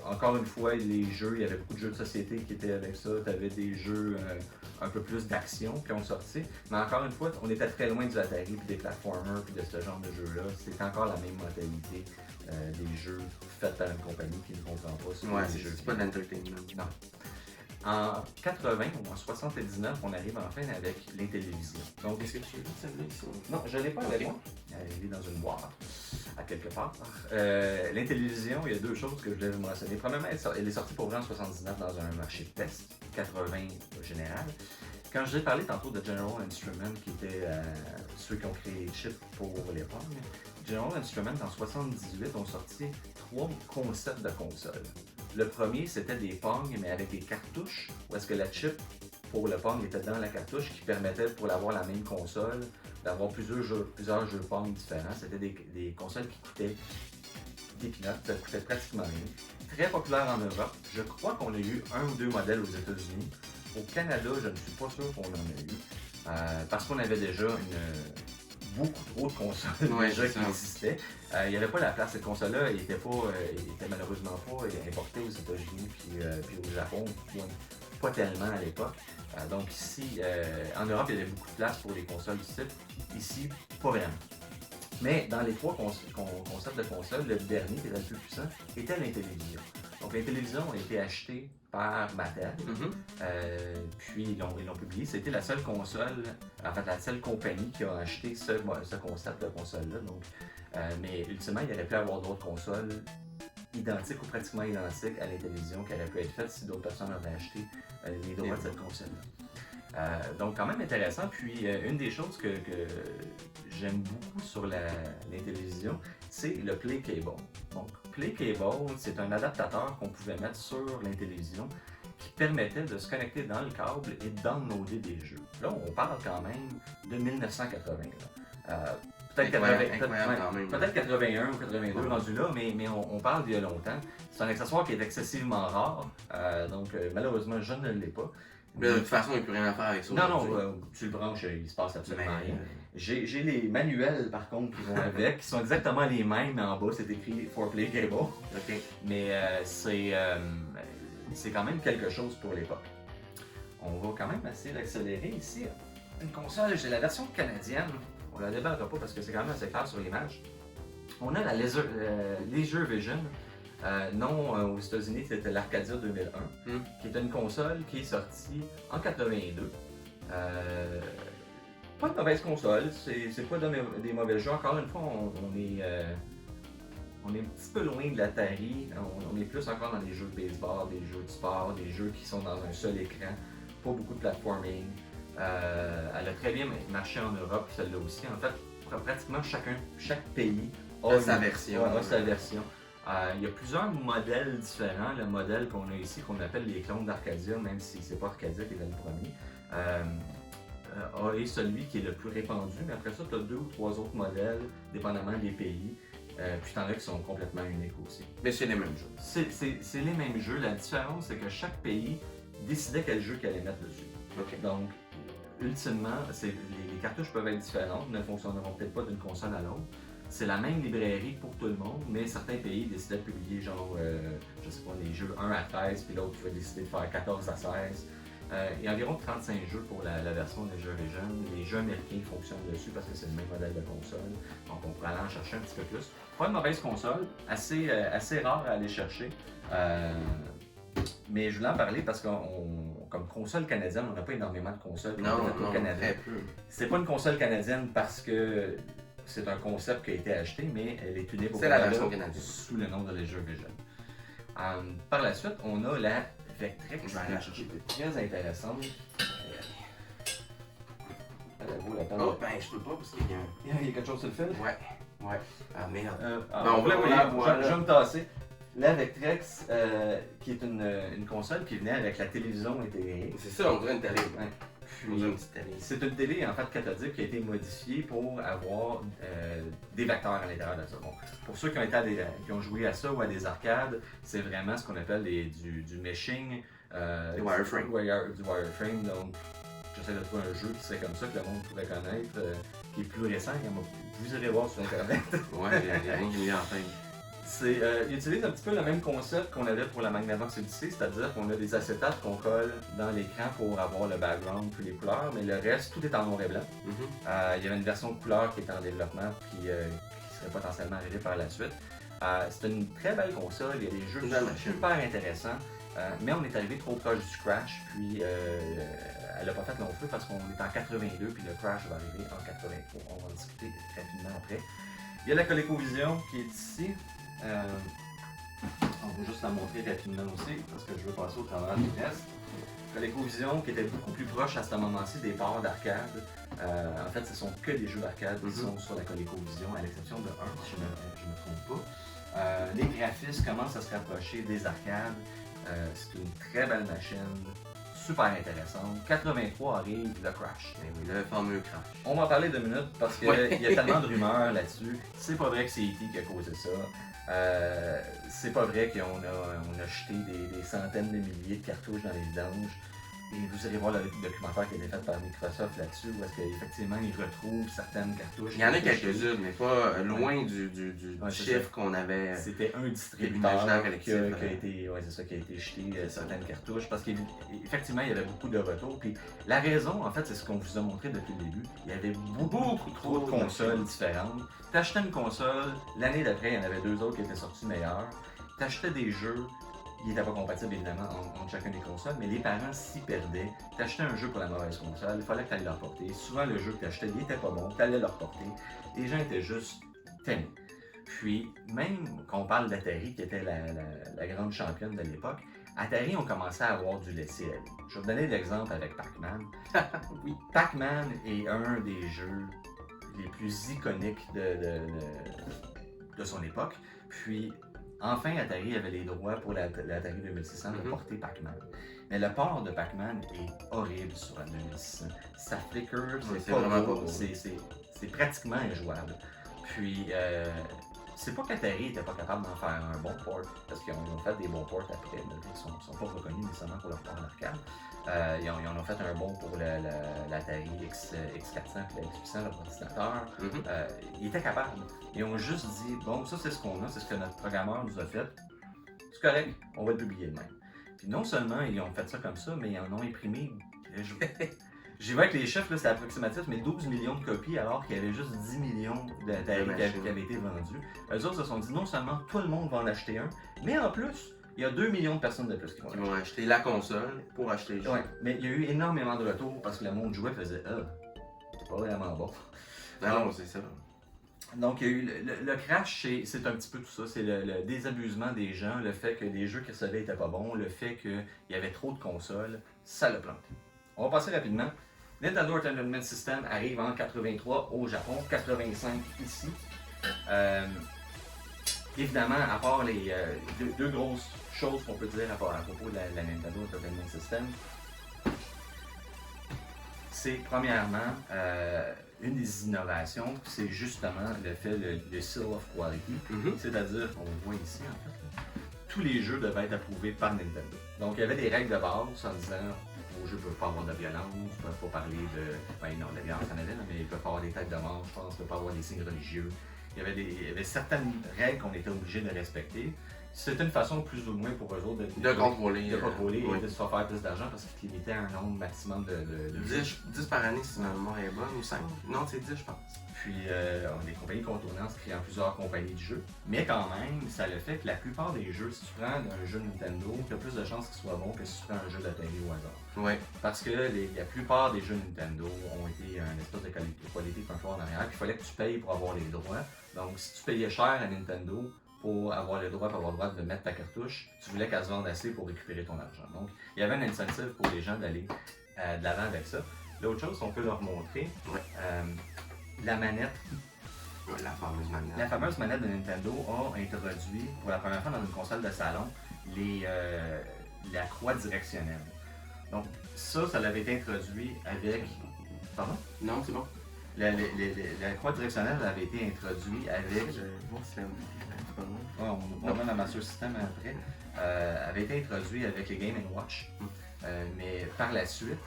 Encore une fois, les jeux, il y avait beaucoup de jeux de société qui étaient avec ça. Tu avais des jeux un peu plus d'action qui ont sorti. Mais encore une fois, on était très loin du Atari, puis des platformers, puis de ce genre de jeux-là. C'est encore la même mentalité des jeux faits par une compagnie qui ne comprend pas. C'est pas de l'entertainment. Non. En 80 ou en 79, on arrive enfin avec les télévisions. Donc, Est-ce que tu as vu celle-là ici? non, je ne l'ai pas avec moi. Elle est dans une boîte, à quelque part. Les télévisions, il y a deux choses que je voulais vous mentionner. Premièrement, elle est sortie pour vrai en 79 dans un marché de test, 80 général. Quand je vous ai parlé tantôt de General Instrument, qui étaient ceux qui ont créé les chips pour l'époque, General Instrument, en 78, ont sorti 3 concepts de consoles. Le premier, c'était des Pong, mais avec des cartouches, où est-ce que la chip pour le Pong était dans la cartouche, qui permettait, pour avoir la même console, d'avoir plusieurs jeux Pong différents. C'était des consoles qui coûtaient des peanuts, ça coûtait pratiquement rien. Très populaire en Europe. Je crois qu'on a eu 1 ou 2 modèles aux États-Unis. Au Canada, je ne suis pas sûr qu'on en a eu, parce qu'on avait déjà beaucoup trop de consoles déjà qui existaient. Il n'y avait pas la place. Cette console-là n'était malheureusement pas importée aux États-Unis puis au Japon, pas tellement à l'époque. Donc ici, en Europe, il y avait beaucoup de place pour les consoles du type. Ici, pas vraiment. Mais dans les 3 concepts de consoles, le dernier, qui était le plus puissant, était l'Intellivision. Donc l'Intellivision a été achetée par Mattel, puis ils l'ont publié. C'était la seule console, en fait la seule compagnie qui a acheté ce concept de console-là. Mais ultimement, il aurait pu avoir d'autres consoles identiques ou pratiquement identiques à l'Intellivision qui auraient pu être faites si d'autres personnes avaient acheté les droits de cette console-là. Donc quand même intéressant. Puis une des choses que j'aime beaucoup sur l'Intellivision, c'est le Play Cable. Donc Play Cable, c'est un adaptateur qu'on pouvait mettre sur l'Intellivision qui permettait de se connecter dans le câble et de downloader des jeux. Là, on parle quand même de 1980. Peut-être 81 ou 82 rendu là, mais on parle d'il y a longtemps. C'est un accessoire qui est excessivement rare, donc malheureusement je ne l'ai pas. Mais de toute façon, il n'y a plus rien à faire avec ça. Non, tu le branches, il se passe absolument rien. J'ai les manuels par contre qui vont avec, qui sont exactement les mêmes, mais en bas c'est écrit For Play Cable. Mais c'est quand même quelque chose pour l'époque. On va quand même essayer d'accélérer ici. Une console, j'ai la version canadienne. On la débattra pas parce que c'est quand même assez clair sur l'image. On a la Leisure Vision. Non, aux États-Unis, c'était l'Arcadia 2001, qui est une console qui est sortie en 82. Pas de mauvaise console, c'est pas des mauvais jeux. Encore une fois, on est un petit peu loin de l'Atari. On est plus encore dans des jeux de baseball, des jeux de sport, des jeux qui sont dans un seul écran. Pas beaucoup de platforming. Elle a très bien marché en Europe, celle-là aussi. En fait, pratiquement chaque pays a sa version. Il y a plusieurs modèles différents. Le modèle qu'on a ici, qu'on appelle les clones d'Arcadia, même si c'est pas Arcadia qui était le premier, est celui qui est le plus répandu. Mais après ça, tu as 2 ou 3 autres modèles, dépendamment des pays. Puis t'en as qui sont complètement uniques aussi. Mais c'est les mêmes jeux. C'est les mêmes jeux. La différence, c'est que chaque pays décidait quel jeu qu'il allait mettre dessus. Donc, ultimement, les cartouches peuvent être différentes, ne fonctionneront peut-être pas d'une console à l'autre. C'est la même librairie pour tout le monde, mais certains pays décidaient de publier genre, je sais pas, les jeux 1 à 13, puis l'autre pouvait décider de faire 14 à 16. Il y a environ 35 jeux pour la version des jeux Vision. Les jeux américains fonctionnent dessus parce que c'est le même modèle de console, donc on pourrait aller en chercher un petit peu plus. Pas une mauvaise console, assez rare à aller chercher. Mais je voulais en parler parce que comme console canadienne, on n'a pas énormément de consoles au Canada. Très peu. C'est pas une console canadienne parce que c'est un concept qui a été acheté, mais elle est unique au Canada. C'est la version canadienne. Sous le nom de Leisure Vision. Par la suite, on a la Vectrex, je vais aller la chercher. Très intéressante. Hey, je peux pas parce qu'il y a un. Il y a quelque chose sur le fil? Ouais. Ouais. Ah merde. Ben, on voulait la voir. voir, Je vais me tasser. Là, avec Trex, qui est une console qui venait avec la télévision intégrée. C'est ça, on dirait une télé. Ouais. On dirait une petite télé. C'est une télé en fait cathodique qui a été modifiée pour avoir des vecteurs à l'intérieur de ça. Bon, pour ceux qui ont joué à ça ou à des arcades, c'est vraiment ce qu'on appelle du meshing. Du wireframe. Du wireframe. Donc, j'essaie de trouver un jeu qui serait comme ça, que le monde pourrait connaître, qui est plus récent. Vous irez voir sur Internet. Ouais, il y a rien qui me vient en tête. Il utilise un petit peu le même concept qu'on avait pour la Magnavox Odyssey, c'est-à-dire qu'on a des acétates qu'on colle dans l'écran pour avoir le background puis les couleurs, mais le reste, tout est en noir et blanc. Il y avait une version de couleur qui est en développement qui serait potentiellement arrivée par la suite. C'est une très belle console, il y a des jeux super intéressants, mais on est arrivé trop proche du crash, puis elle n'a pas fait long feu parce qu'on est en 82 puis le crash va arriver en 83. On va en discuter rapidement après. Il y a la ColecoVision qui est ici. On va juste la montrer rapidement aussi parce que je veux passer au travers du reste. ColecoVision qui était beaucoup plus proche à ce moment-ci des ports d'arcade. En fait, ce ne sont que des jeux d'arcade qui sont sur la ColecoVision, à l'exception de un, si je ne me trompe pas. Les graphismes commencent à se rapprocher des arcades. C'est une très belle machine, super intéressante. 83 arrive le crash. Ben oui, le fameux crash. On va en parler 2 minutes parce qu'il y a tellement de rumeurs là-dessus. C'est pas vrai que c'est E.T. qui a causé ça. C'est pas vrai qu'on a jeté des centaines de milliers de cartouches dans les vidanges. Et vous irez voir le documentaire qui a été fait par Microsoft là-dessus, où est-ce qu'effectivement ils retrouvent certaines cartouches. Il y en a quelques-unes, mais pas loin du chiffre qu'on avait. C'était un distributeur qui a été jeté certaines cartouches, parce qu'effectivement il y avait beaucoup de retours. Puis la raison, en fait, c'est ce qu'on vous a montré depuis le début. Il y avait beaucoup trop de consoles différentes. T'achetais une console, l'année d'après, il y en avait 2 autres qui étaient sortis meilleurs. T'achetais des jeux. Il n'était pas compatible évidemment entre chacune des consoles, mais les parents s'y perdaient. T'achetais un jeu pour la mauvaise console, il fallait que tu ailles le reporter. Souvent, le jeu que tu achetais, il n'était pas bon, tu allais le reporter. Les gens étaient juste tannés. Puis, même quand on parle d'Atari, qui était la grande championne de l'époque, Atari ont commencé à avoir du laisser aller. Je vais vous donner l'exemple avec Pac-Man. Oui, Pac-Man est un des jeux les plus iconiques de son époque. Puis, enfin, Atari avait les droits pour l'Atari 2600 de porter Pac-Man. Mais le port de Pac-Man est horrible sur la 2600. Ça flicker, c'est pas beau, c'est pratiquement injouable. Puis, c'est pas qu'Atari n'était pas capable d'en faire un bon port, parce qu'ils ont fait des bons ports après, mais ils sont pas reconnus nécessairement pour leur port d'arcade. Ils en ont fait un bon pour l'Atari X400 et la X800, leur ordinateur. Ils étaient capables. Ils ont juste dit, bon, ça c'est ce qu'on a, c'est ce que notre programmeur nous a fait. C'est correct, on va le publier de même. Puis non seulement ils ont fait ça comme ça, mais ils en ont imprimé. J'ai vu avec les chiffres, là, c'est approximatif, mais 12 millions de copies alors qu'il y avait juste 10 millions d'Atari qui avaient été vendus. Eux autres se sont dit, non seulement tout le monde va en acheter un, mais en plus, il y a 2 millions de personnes de plus qui vont acheter la console pour acheter le jeu. Ouais, mais il y a eu énormément de retours parce que le monde jouait et faisait c'est pas vraiment bon. Non, c'est ça. Donc, il y a eu le crash, c'est un petit peu tout ça. C'est le désabusement des gens, le fait que les jeux qu'ils recevaient n'étaient pas bons, le fait qu'il y avait trop de consoles, ça l'a planté. On va passer rapidement. Nintendo Entertainment System arrive en 83 au Japon, 85 ici. Évidemment, à part les deux grosses choses qu'on peut dire à propos de la Nintendo Entertainment System, c'est premièrement une des innovations, c'est justement le fait le Seal of Quality, c'est-à-dire, on le voit ici en fait, tous les jeux devaient être approuvés par Nintendo. Donc il y avait des règles de base en disant vos jeux ne peuvent pas avoir de violence, ne peuvent pas parler de. Ben non, la violence en avait, mais ils peuvent pas avoir des têtes de mort, je pense, ne peuvent pas avoir des signes religieux. Il y avait certaines règles qu'on était obligé de respecter. C'était une façon plus ou moins pour eux autres de contrôler et de se faire faire plus d'argent parce qu'ils limitaient un nombre maximum de 10 par année si ma mémoire est bonne, ou 5. Non, c'est 10 je pense. Puis des compagnies contournantes se créant plusieurs compagnies de jeux. Mais quand même, ça le fait que la plupart des jeux, si tu prends un jeu Nintendo, tu as plus de chances qu'il soit bon que si tu prends un jeu d'Atari au hasard. Ouais. Parce que la plupart des jeux Nintendo ont été un espèce de qualité contrôle en arrière. Puis il fallait que tu payes pour avoir les droits. Donc si tu payais cher à Nintendo, pour avoir le droit de mettre ta cartouche, tu voulais qu'elle se vende assez pour récupérer ton argent. Donc, il y avait un incentive pour les gens d'aller de l'avant avec ça. L'autre chose qu'on peut leur montrer, la manette, La fameuse manette. la fameuse manette de Nintendo a introduit pour la première fois dans une console de salon la croix directionnelle. Donc ça l'avait été introduit avec... Pardon? Non, c'est bon. La croix directionnelle avait été introduite avec... Je vais voir si on va voir la Master System après. Avait été introduit avec les Game & Watch. Mais par la suite,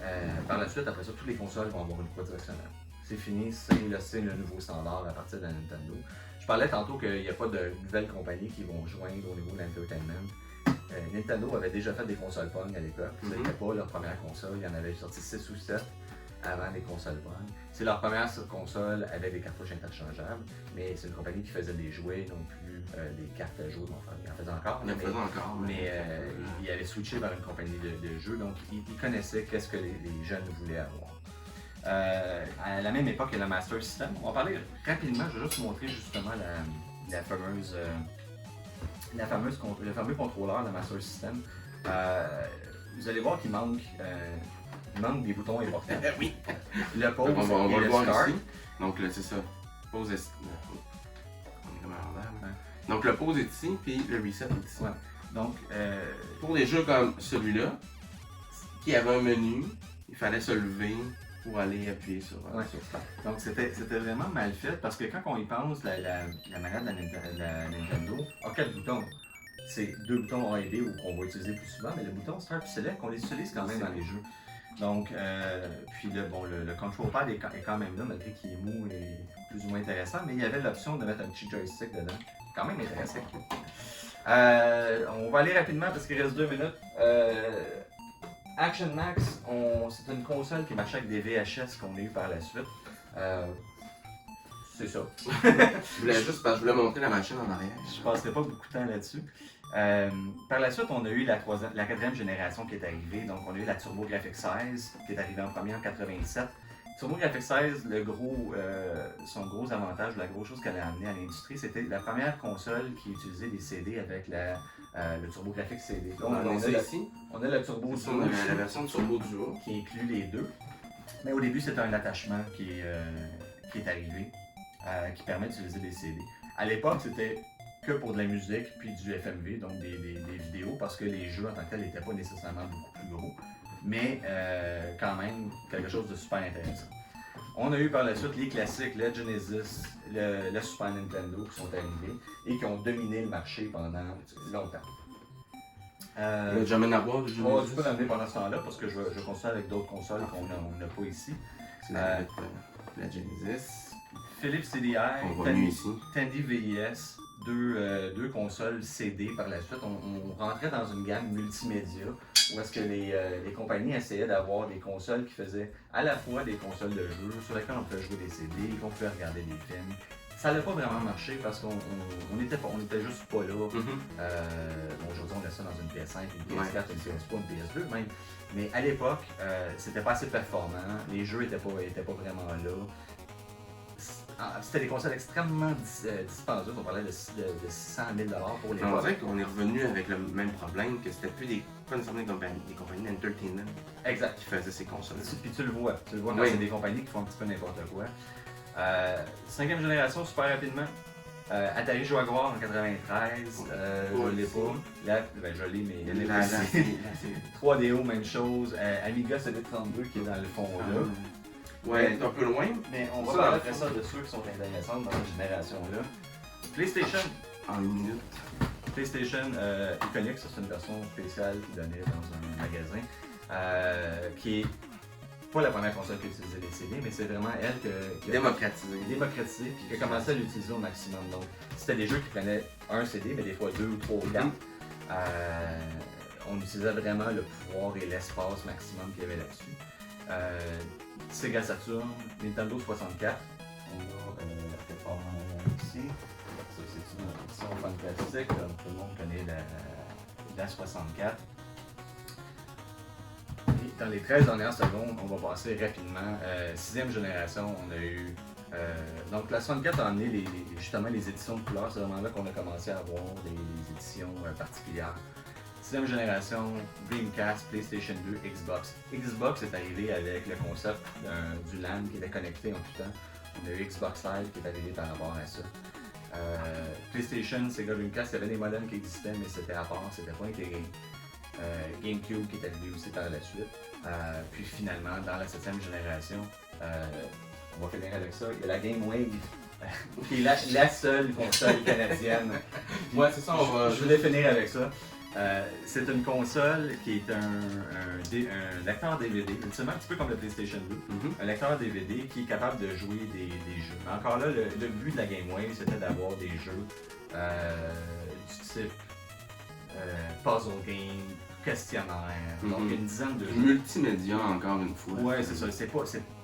après ça, toutes les consoles vont avoir une croix directionnelle. C'est fini, c'est le nouveau standard à partir de la Nintendo. Je parlais tantôt qu'il n'y a pas de nouvelles compagnies qui vont joindre au niveau de l'entertainment. Nintendo avait déjà fait des consoles Pong à l'époque. C'était pas leur première console, il y en avait sorti 6 ou 7 avant les consoles Pong. C'est leur première console avec des cartouches interchangeables, mais c'est une compagnie qui faisait des jouets, non plus des cartes à jouer. Enfin, ils en faisaient encore. Mais ils avaient switché vers une compagnie de jeux, donc ils connaissaient qu'est-ce que les jeunes voulaient avoir. À la même époque, il y a la Master System. On va parler rapidement, je vais juste vous montrer justement le fameux contrôleur, la Master System. Vous allez voir qu'il manque des boutons importants. Oui. Le pause on va et le le voir start. ici. Donc là, c'est ça. Pause est... On est comme à l'envers. Donc le pause est ici, puis le reset est ici. Ouais. Donc, pour des jeux comme celui-là, qui avait un menu, il fallait se lever pour aller appuyer sur start. Donc c'était vraiment mal fait parce que quand on y pense, la manette de la Nintendo a 4 boutons. C'est 2 boutons A et B qu'on va utiliser plus souvent, mais le bouton Start et Select, on les utilise quand même dans les jeux. Donc, puis le control pad est quand même là, malgré qu'il est mou et plus ou moins intéressant, mais il y avait l'option de mettre un petit joystick dedans. Quand même intéressant. On va aller rapidement parce qu'il reste 2 minutes. Action Max, c'est une console qui marchait avec des VHS qu'on a eu par la suite. C'est ça. Je voulais juste parce que je voulais montrer la machine en arrière. Je passerai pas beaucoup de temps là-dessus. Par la suite, on a eu la 4e génération qui est arrivée. Donc, on a eu la TurboGrafx 16 qui est arrivée en premier en 87. TurboGrafx 16, son gros avantage, la grosse chose qu'elle a amené à l'industrie, c'était la première console qui utilisait des CD avec le TurboGrafx CD. Donc, on a le Turbo Duo, la version de Turbo Duo qui inclut les deux. Mais au début, c'était un attachement qui est arrivé, qui permet d'utiliser des CD. À l'époque, c'était que pour de la musique puis du FMV, donc des vidéos, parce que les jeux en tant que tels n'étaient pas nécessairement beaucoup plus gros, mais quand même quelque chose de super intéressant. On a eu par la suite les classiques, le Genesis, le Super Nintendo qui sont arrivés et qui ont dominé le marché pendant longtemps. Il n'y jamais d'avoir de Genesis. Tu peux l'amener pendant ce temps-là parce que je continue avec d'autres consoles qu'on n'a pas ici. C'est la Genesis. Philips CDI, Tandy VIS, deux consoles CD par la suite. On rentrait dans une gamme multimédia où est-ce que les compagnies essayaient d'avoir des consoles qui faisaient à la fois des consoles de jeux sur lesquelles on pouvait jouer des CD, qu'on pouvait regarder des films. Ça n'a pas vraiment marché parce qu'on était juste pas là. Aujourd'hui, on a ça dans une PS5, une PS4, une PS3, une PS2 même. Mais à l'époque, c'était pas assez performant, les jeux étaient pas vraiment là. C'était des consoles extrêmement dispendieuses, on parlait de 600 000 $ pour les On dirait qu'on est revenu avec le même problème, que c'était plus pas nécessairement des compagnies d'entertainment qui faisaient ces consoles. Puis tu le vois quand c'est des compagnies qui font un petit peu n'importe quoi. 5e génération, super rapidement. Atari Jaguar en 93, je l'ai pas. Je l'ai, mais il y en a aussi. 3DO, même chose. Amiga CD32 qui est dans le fond là. Ouais, c'est un peu loin. Mais on va parler après ça de ceux qui sont intéressants dans cette génération-là. PlayStation. En une minute. PlayStation Iconic, ça c'est une version spéciale qui donnait dans un magasin. Qui est pas la première console qui utilisait les CD, mais c'est vraiment elle qui a démocratisé puis qui a commencé à l'utiliser au maximum. Donc, c'était des jeux qui prenaient un CD, mais des fois 2 ou 3 ou 4. On utilisait vraiment le pouvoir et l'espace maximum qu'il y avait là-dessus. Sega Saturn, Nintendo 64. On a quelque part ici. Ça, c'est une édition fantastique. Tout le monde connaît la 64. Et dans les 13 dernières secondes, on va passer rapidement. 6e génération, on a eu. Donc la 64 a amené justement les éditions de couleurs. C'est vraiment là qu'on a commencé à avoir des éditions particulières. 6e génération, Dreamcast, PlayStation 2, Xbox. Xbox est arrivé avec le concept du LAN qui était connecté en tout temps. On a eu Xbox Live qui est arrivé par rapport à ça. PlayStation, Sega Dreamcast, il y avait des modems qui existaient, mais c'était à part, c'était pas intégré. GameCube qui est arrivé aussi par la suite. Puis finalement, dans la 7e génération, on va finir avec ça, il y a la Game Wave, qui est la seule console canadienne. Ouais, c'est ça, je voulais finir avec ça. C'est une console qui est un lecteur DVD, ultimement un petit peu comme le PlayStation 2, un lecteur DVD qui est capable de jouer des jeux. Mais encore là, le but de la Game Wave, c'était d'avoir des jeux du type puzzle game, questionnaire, donc une dizaine de jeux. Multimédia, encore une fois. Ouais, c'est ça, c'est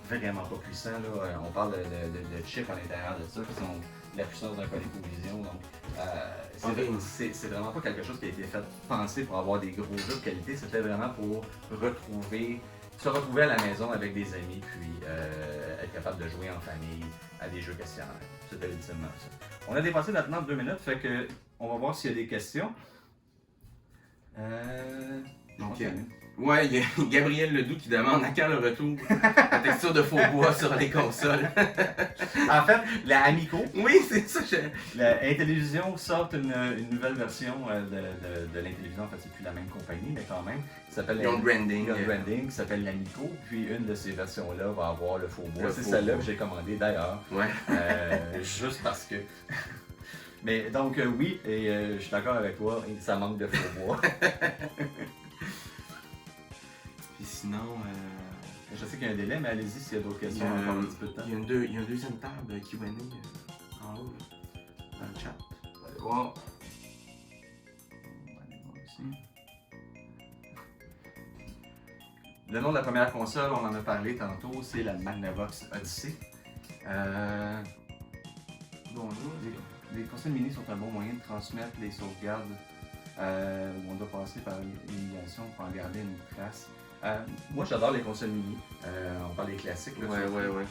vraiment pas puissant, là. On parle de chips à l'intérieur de ça, qui sont la puissance d'un ColecoVision, donc c'est vraiment pas quelque chose qui a été fait penser pour avoir des gros jeux de qualité, c'était vraiment pour se retrouver à la maison avec des amis, puis être capable de jouer en famille à des jeux questionnaires. C'était ultimement ça. On a dépassé maintenant 2 minutes, fait que on va voir s'il y a des questions. Ok. Ouais, il y a Gabriel Ledoux qui demande à quand le retour la texture de faux bois sur les consoles. En fait, la Amico. Oui, c'est ça. La Intellivision sort une nouvelle version de l'Intellivision. En fait, c'est plus la même compagnie, mais quand même. Ils ont branding. Branding qui s'appelle l'Amico. Puis une de ces versions-là va avoir le faux bois. C'est faux celle-là bois que j'ai commandée d'ailleurs. Ouais. Juste parce que. Mais donc, oui, et je suis d'accord avec toi, ça manque de faux bois. Puis sinon. Je sais qu'il y a un délai, mais allez-y s'il y a d'autres questions, on va prendre un petit peu de temps. Il y a une deuxième table Q&A en haut, dans le chat. On va aller voir. On va aller voir ici. Le nom de la première console, on en a parlé tantôt, c'est la Magnavox Odyssey. Bonjour. Les consoles mini sont un bon moyen de transmettre les sauvegardes où on doit passer par l'émulation pour en garder une trace. Moi, j'adore les consoles mini. On parle des classiques. Là, Ouais.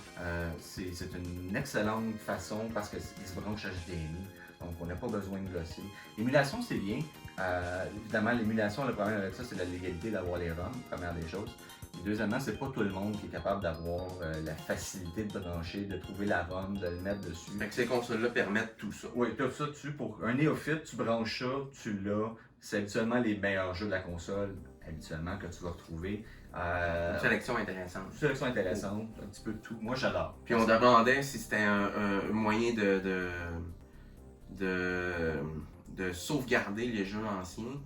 C'est une excellente façon parce qu'ils se branchent HDMI. Donc, on n'a pas besoin de glosser. L'émulation, c'est bien. Évidemment, l'émulation, le problème avec ça, c'est la légalité d'avoir les ROM, première des choses. Et deuxièmement, c'est pas tout le monde qui est capable d'avoir la facilité de brancher, de trouver la ROM, de le mettre dessus. Fait que ces consoles-là permettent tout ça. Oui, tout ça dessus. Pour un néophyte, tu branches ça, tu l'as. C'est habituellement les meilleurs jeux de la console, habituellement, que tu vas retrouver. Une sélection intéressante. Une sélection intéressante, un petit peu de tout. Moi, j'adore. Puis on demandait si c'était un moyen de sauvegarder les jeux anciens.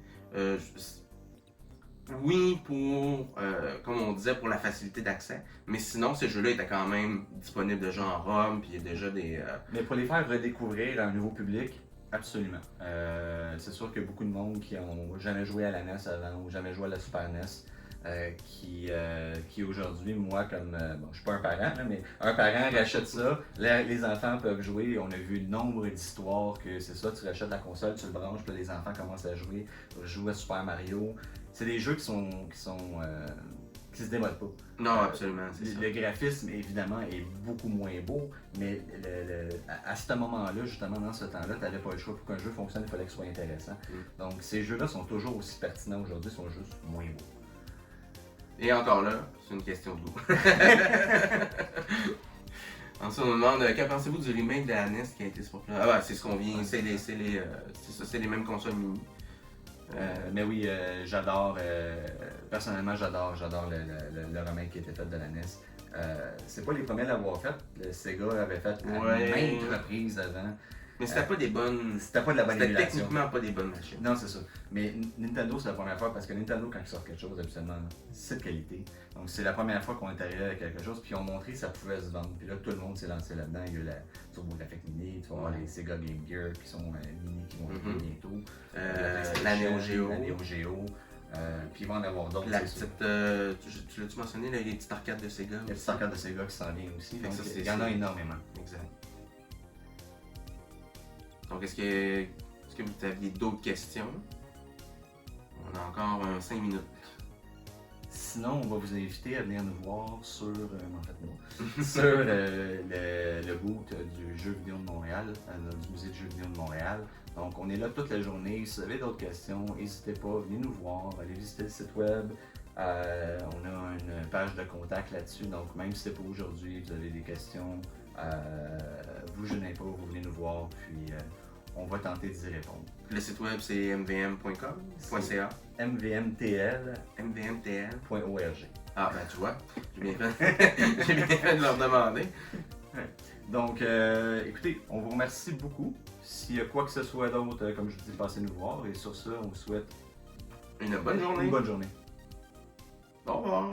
Oui, comme on disait, pour la facilité d'accès, mais sinon, ces jeux-là étaient quand même disponibles déjà en ROM, puis il y a déjà des... Mais pour les faire redécouvrir à un nouveau public, absolument. C'est sûr qu'il y a beaucoup de monde qui n'ont jamais joué à la NES avant, ou jamais joué à la Super NES, qui aujourd'hui, moi, comme... bon, je suis pas un parent, là, mais un parent rachète ça, les enfants peuvent jouer, on a vu nombre d'histoires que c'est ça, tu rachètes la console, tu le branches, puis les enfants commencent à jouer à Super Mario. C'est des jeux qui se démodent pas. Non, absolument, c'est ça. Le graphisme, évidemment, est beaucoup moins beau, mais à ce moment-là, justement, dans ce temps-là, tu n'avais pas le choix. Pour qu'un jeu fonctionne, il fallait qu'il soit intéressant. Donc, ces jeux-là sont toujours aussi pertinents aujourd'hui, sont juste moins beaux. Et encore là, c'est une question de goût. Ensuite, on nous demande qu'en pensez-vous du remake de la NES qui a été sur là? Ah, ouais, c'est ce qu'on vient, c'est les mêmes consoles mini. Mais oui, j'adore, personnellement j'adore le remake qui a été fait de la NES. C'est pas les premiers à l'avoir fait, le Sega avait fait à maintes reprises avant. Mais c'était pas des bonnes. C'était pas de la bonne émulation. C'était techniquement pas des bonnes machines. Non, c'est ça. Mais Nintendo, c'est la première fois parce que Nintendo, quand ils sortent quelque chose, absolument, c'est de qualité. Donc, c'est la première fois qu'on est arrivé avec quelque chose, puis ils ont montré que ça pouvait se vendre. Puis là, tout le monde s'est lancé là-dedans. Il y a eu la TurboGrafx Mini, tu vas voir les Sega Game Gear qui sont mini qui vont arriver bientôt. La Neo Geo. La Neo Geo. Puis il va en avoir d'autres. La petite, tu l'as-tu mentionné, là, les petites arcades de Sega? Les petites arcades de Sega qui s'en viennent aussi. Donc, ça, il y en a énormément. Exact. Donc, est-ce que vous aviez d'autres questions? On a encore 5 minutes. Sinon, on va vous inviter à venir nous voir sur, en fait, moi, sur le boot du jeu vidéo de Montréal, du musée du jeu vidéo de Montréal. Donc, on est là toute la journée. Si vous avez d'autres questions, n'hésitez pas, venez nous voir, allez visiter le site web. On a une page de contact là-dessus, donc même si c'est pas aujourd'hui, vous avez des questions, vous gênez pas, vous venez nous voir, puis on va tenter d'y répondre. Le site web c'est mvm.com.ca. mvmtl.org. MVMTL. Ah ben tu vois, j'ai bien fait de leur demander. Donc, écoutez, on vous remercie beaucoup. S'il y a quoi que ce soit d'autre, comme je vous dis, passez nous voir. Et sur ce, on vous souhaite Une bonne journée. une bonne journée. Au revoir.